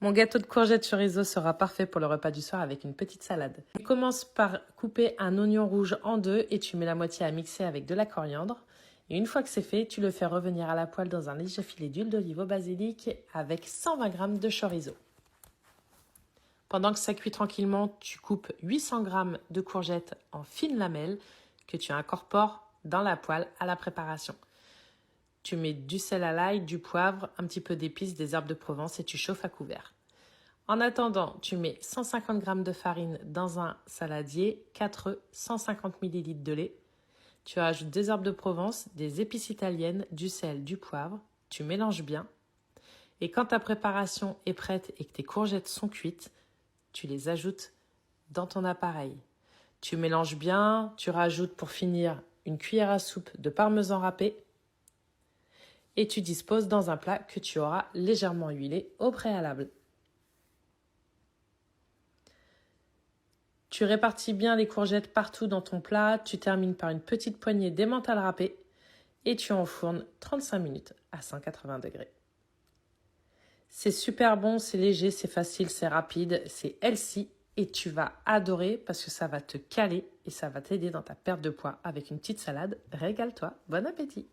Mon gâteau de courgettes chorizo sera parfait pour le repas du soir avec une petite salade. Tu commences par couper un oignon rouge en deux et tu mets la moitié à mixer avec de la coriandre. Et une fois que c'est fait, tu le fais revenir à la poêle dans un léger filet d'huile d'olive au basilic avec 120 g de chorizo. Pendant que ça cuit tranquillement, tu coupes 800 g de courgettes en fines lamelles que tu incorpores dans la poêle à la préparation. Tu mets du sel à l'ail, du poivre, un petit peu d'épices, des herbes de Provence et tu chauffes à couvert. En attendant, tu mets 150 g de farine dans un saladier, 4 œufs, 150 ml de lait. Tu ajoutes des herbes de Provence, des épices italiennes, du sel, du poivre. Tu mélanges bien. Et quand ta préparation est prête et que tes courgettes sont cuites, tu les ajoutes dans ton appareil. Tu mélanges bien, tu rajoutes pour finir une cuillère à soupe de parmesan râpé et tu disposes dans un plat que tu auras légèrement huilé au préalable. Tu répartis bien les courgettes partout dans ton plat, tu termines par une petite poignée d'emmental râpé et tu enfournes 35 minutes à 180 degrés. C'est super bon, c'est léger, c'est facile, c'est rapide, c'est healthy et tu vas adorer parce que ça va te caler et ça va t'aider dans ta perte de poids avec une petite salade. Régale-toi, bon appétit!